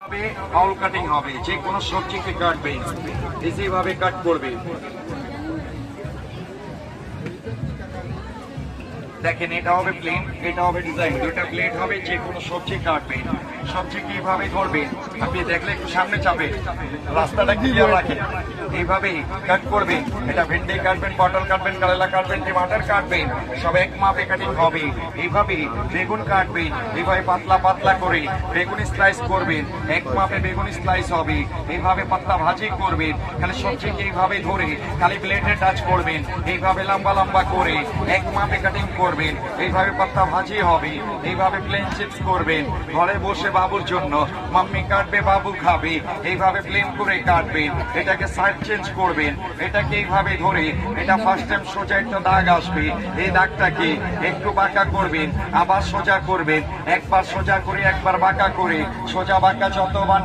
আউল cutting হবে, যে কোনো সবজিকে কাটবেন এইভাবে কাট করবে। দেখেন এটা হবে প্লেন, এটা হবে ডিজাইন, দুইটা প্লেট হবে, যে কোনো সবজি কাটবেন। সবজি কিভাবে ধরবেন আপনি দেখলে একটু সামনে চাপে, রাস্তাটা ক্লিয়ার রাখেন, এইভাবে কাট করবেন। এটা ভেন্ডি কাটবেন, পটল কাটবেন, কারেলা কাটবেন, টমাটার কাটবেন, সব এক মাপে কাটিং হবে। এইভাবে বেগুন কাটবেন, এইভাবে পাতলা পাতলা করে বেগুন স্লাইস করবেন, এক মাপে বেগুন স্লাইস হবে। এইভাবে পাতলা ভাজি করবেন, খালি সবজিকে এইভাবে ধরে খালি প্লেটে টাচ করবেন, এইভাবে লম্বা লম্বা করে এক মাপে কাটিং করবেন। এইভাবে পাতলা ভাজি হবে, এইভাবে প্লেন চিপস করবেন। ঘরে বসে বাবুর জন্য মাম্মি কাটবে, বাবু খাবে, এইভাবে প্লেন করে কাটবেন। এটাকে সাইড চেঞ্জ করবেন, এটাকে এইভাবে ধরে এটা ফার্স্ট টাইম সোজা একটা দাগ আসবে, এই দাগটাকে একটু বাঁকা করবেন, আবার সোজা করবেন, একবার সোজা করে একবার বাঁকা করে, সোজা বাঁকা যতবার